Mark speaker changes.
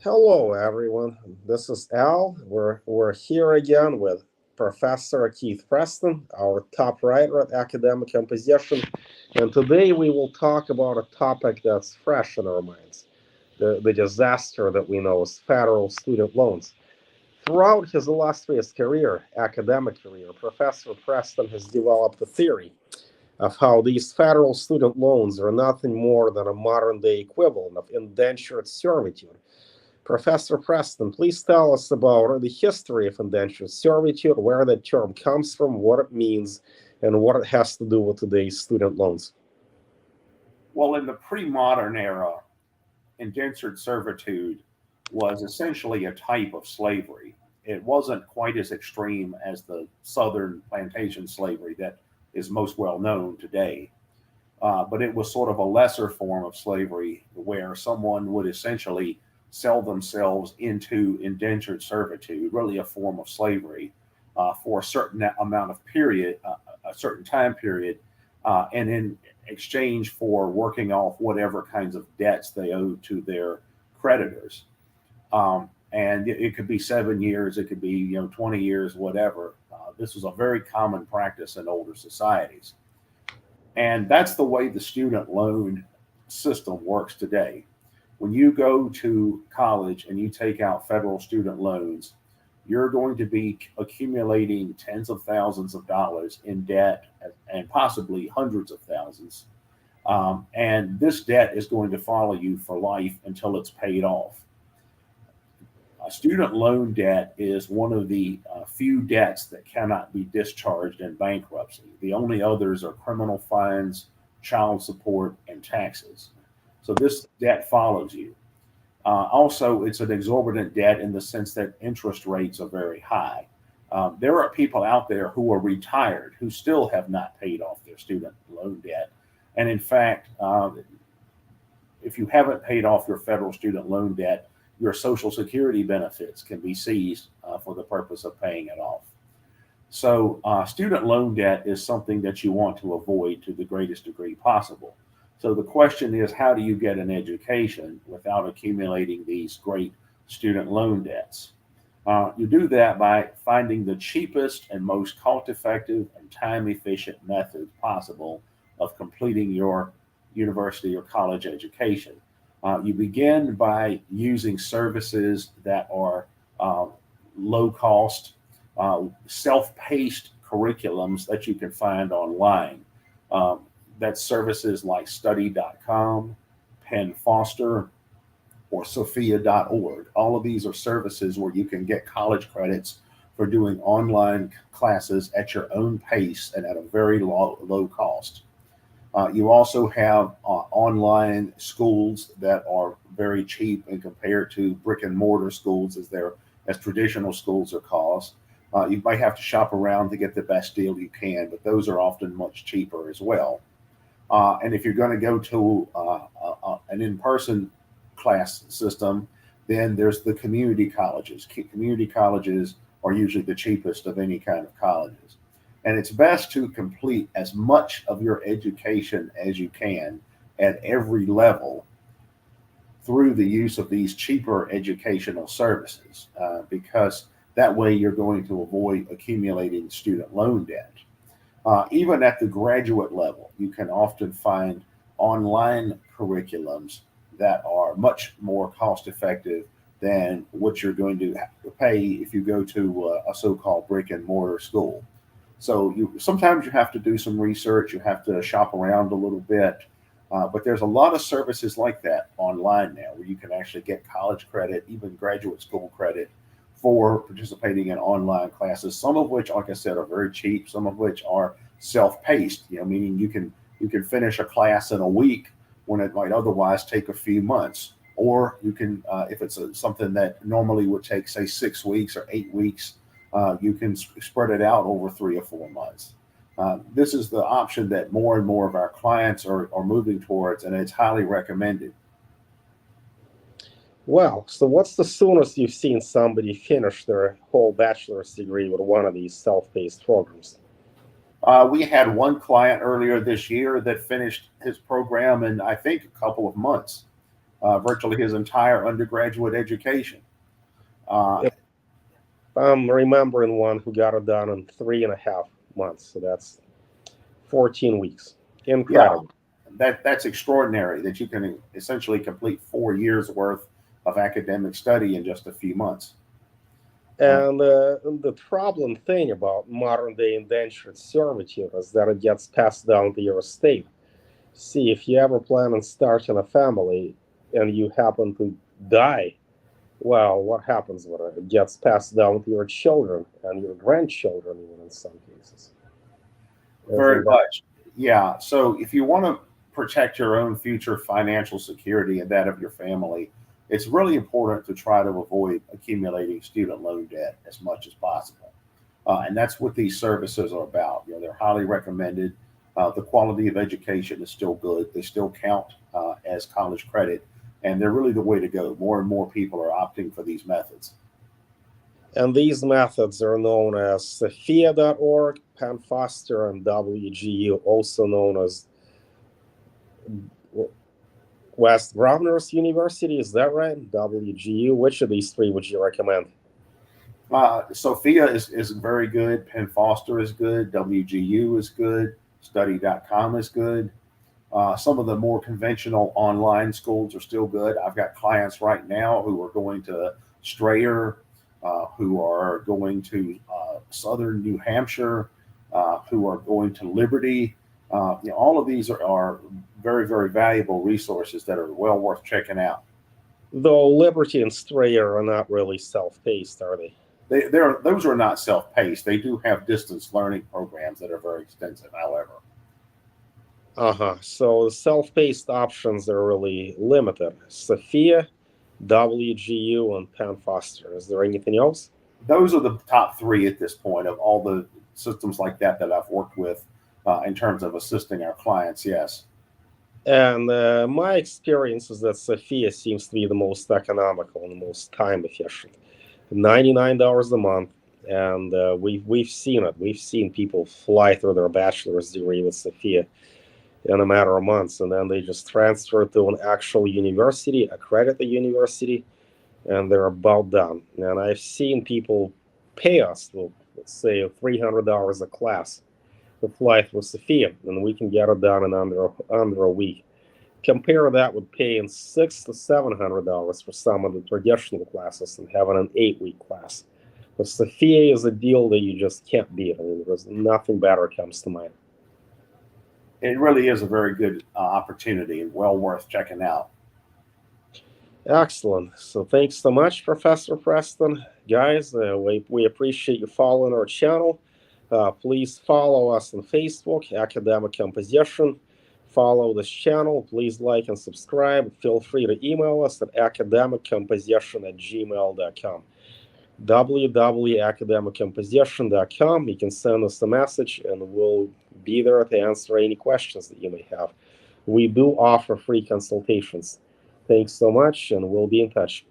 Speaker 1: Hello, everyone. This is Al. We're here again with Professor Keith Preston, our top writer at Academic Composition, and today we will talk about a topic that's fresh in our minds: the disaster that we know as federal student loans. Throughout his illustrious career, academic career, Professor Preston has developed a theory of how these federal student loans are nothing more than a modern day equivalent of indentured servitude. Professor Preston, please tell us about the history of indentured servitude, where that term comes from, what it means, and what it has to do with today's student loans.
Speaker 2: Well, in the pre modern era, indentured servitude was essentially a type of slavery. It wasn't quite as extreme as the Southern plantation slavery that is most well known today, but it was sort of a lesser form of slavery where someone would essentially sell themselves into indentured servitude, really a form of slavery, for a certain amount of period, a certain time period, and in exchange for working off whatever kinds of debts they owed to their creditors. And it could be 7 years, it could be 20 years, whatever. This was a very common practice in older societies, and that's the way the student loan system works today. When you go to college and you take out federal student loans, you're going to be accumulating tens of thousands of dollars in debt and possibly hundreds of thousands. And this debt is going to follow you for life until it's paid off. Student loan debt is one of the few debts that cannot be discharged in bankruptcy. The only others are criminal fines, child support, and taxes. So this debt follows you. Also, it's an exorbitant debt in the sense that interest rates are very high. There are people out there who are retired who still have not paid off their student loan debt. And in fact, if you haven't paid off your federal student loan debt, your Social Security benefits can be seized for the purpose of paying it off. So, student loan debt is something that you want to avoid to the greatest degree possible. So, the question is, how do you get an education without accumulating these great student loan debts? You do that by finding the cheapest and most cost effective and time efficient method possible of completing your university or college education. You begin by using services that are uh, low cost, self paced curriculums that you can find online. Um, that's services like study.com, Penn Foster, or sophia.org. All of these are services where you can get college credits for doing online classes at your own pace and at a very low cost. You also have online schools that are very cheap and compared to brick and mortar schools as traditional schools are cost. You might have to shop around to get the best deal you can, but those are often much cheaper as well. And if you're going to go to an in-person class system, then there's the community colleges. Community colleges are usually the cheapest of any kind of colleges. And it's best to complete as much of your education as you can at every level through the use of these cheaper educational services, because that way you're going to avoid accumulating student loan debt. Even at the graduate level, you can often find online curriculums that are much more cost effective than what you're going to have to pay if you go to a so-called brick and mortar school. So you sometimes you have to do some research, you have to shop around a little bit, but there's a lot of services like that online now where you can actually get college credit, even graduate school credit for participating in online classes. Some of which, like I said, are very cheap. Some of which are self-paced. Meaning you can finish a class in a week when it might otherwise take a few months. Or you can, if it's something that normally would take, say, 6 weeks or 8 weeks, you can spread it out over 3 or 4 months. This is the option that more and more of our clients are moving towards, and it's highly recommended.
Speaker 1: Well, so what's the soonest you've seen somebody finish their whole bachelor's degree with one of these self-paced programs?
Speaker 2: We had one client earlier this year that finished his program in, I think, a couple of months. virtually his entire undergraduate education. Uh,
Speaker 1: If I'm remembering one who got it done in 3.5 months, so that's 14 weeks.
Speaker 2: yeah,
Speaker 1: Incredible.
Speaker 2: that's extraordinary that you can essentially complete 4 years worth of academic study in just a few months. And
Speaker 1: And the problem thing about modern day indentured servitude is that it gets passed down to your estate. See, if you ever plan on starting a family and you happen to die, well, what happens with it? It gets passed down to your children and your grandchildren, even in some cases.
Speaker 2: very
Speaker 1: Isn't that?
Speaker 2: much, yeah. So if you want to protect your own future financial security and that of your family, it's really important to try to avoid accumulating student loan debt as much as possible. And that's what these services are about. You know, they're highly recommended. The quality of education is still good. They still count as college credit, and they're really the way to go. More and more people are opting for these methods.
Speaker 1: And these methods are known as Sophia.org, Penn Foster, and WGU, also known as West Governors University. Is that right? WGU. Which of these three would you recommend?
Speaker 2: Sophia is very good. Penn Foster is good. WGU is good. Study.com is good. Some of the more conventional online schools are still good. I've got clients right now who are going to Strayer, who are going to Southern New Hampshire, who are going to Liberty. All of these are very, very valuable resources that are well worth checking out.
Speaker 1: Though Liberty and Strayer are not really self-paced, are they?
Speaker 2: Those are not self-paced. They do have distance learning programs that are very extensive, however.
Speaker 1: Uh-huh. So the self-paced options are really limited. Sophia, WGU, and Penn Foster. Is there anything else?
Speaker 2: Those are the top three at this point of all the systems like that I've worked with in terms of assisting our clients. Yes.
Speaker 1: And my experience is that Sophia seems to be the most economical and the most time efficient. $99 a month, and we've seen it. We've seen people fly through their bachelor's degree with Sophia in a matter of months, and then they just transfer to an actual university, accredit the university, and they're about done. And I've seen people pay us, well, let's say $300 a class to fly through Sophia, and we can get it done in under a week. Compare that with paying $600 to $700 for some of the traditional classes and having an 8-week class. The Sophia is a deal that you just can't beat. I mean, there's nothing better comes to mind.
Speaker 2: It really is a very good opportunity and well worth checking out.
Speaker 1: Excellent. So thanks so much, Professor Preston. Guys, we appreciate you following our channel. Please follow us on Facebook, Academic Composition. Follow this channel. Please like and subscribe. Feel free to email us at academiccomposition@gmail.com. www.academiccomposition.com. You can send us a message and we'll be there to answer any questions that you may have. We do offer free consultations. Thanks so much, and we'll be in touch.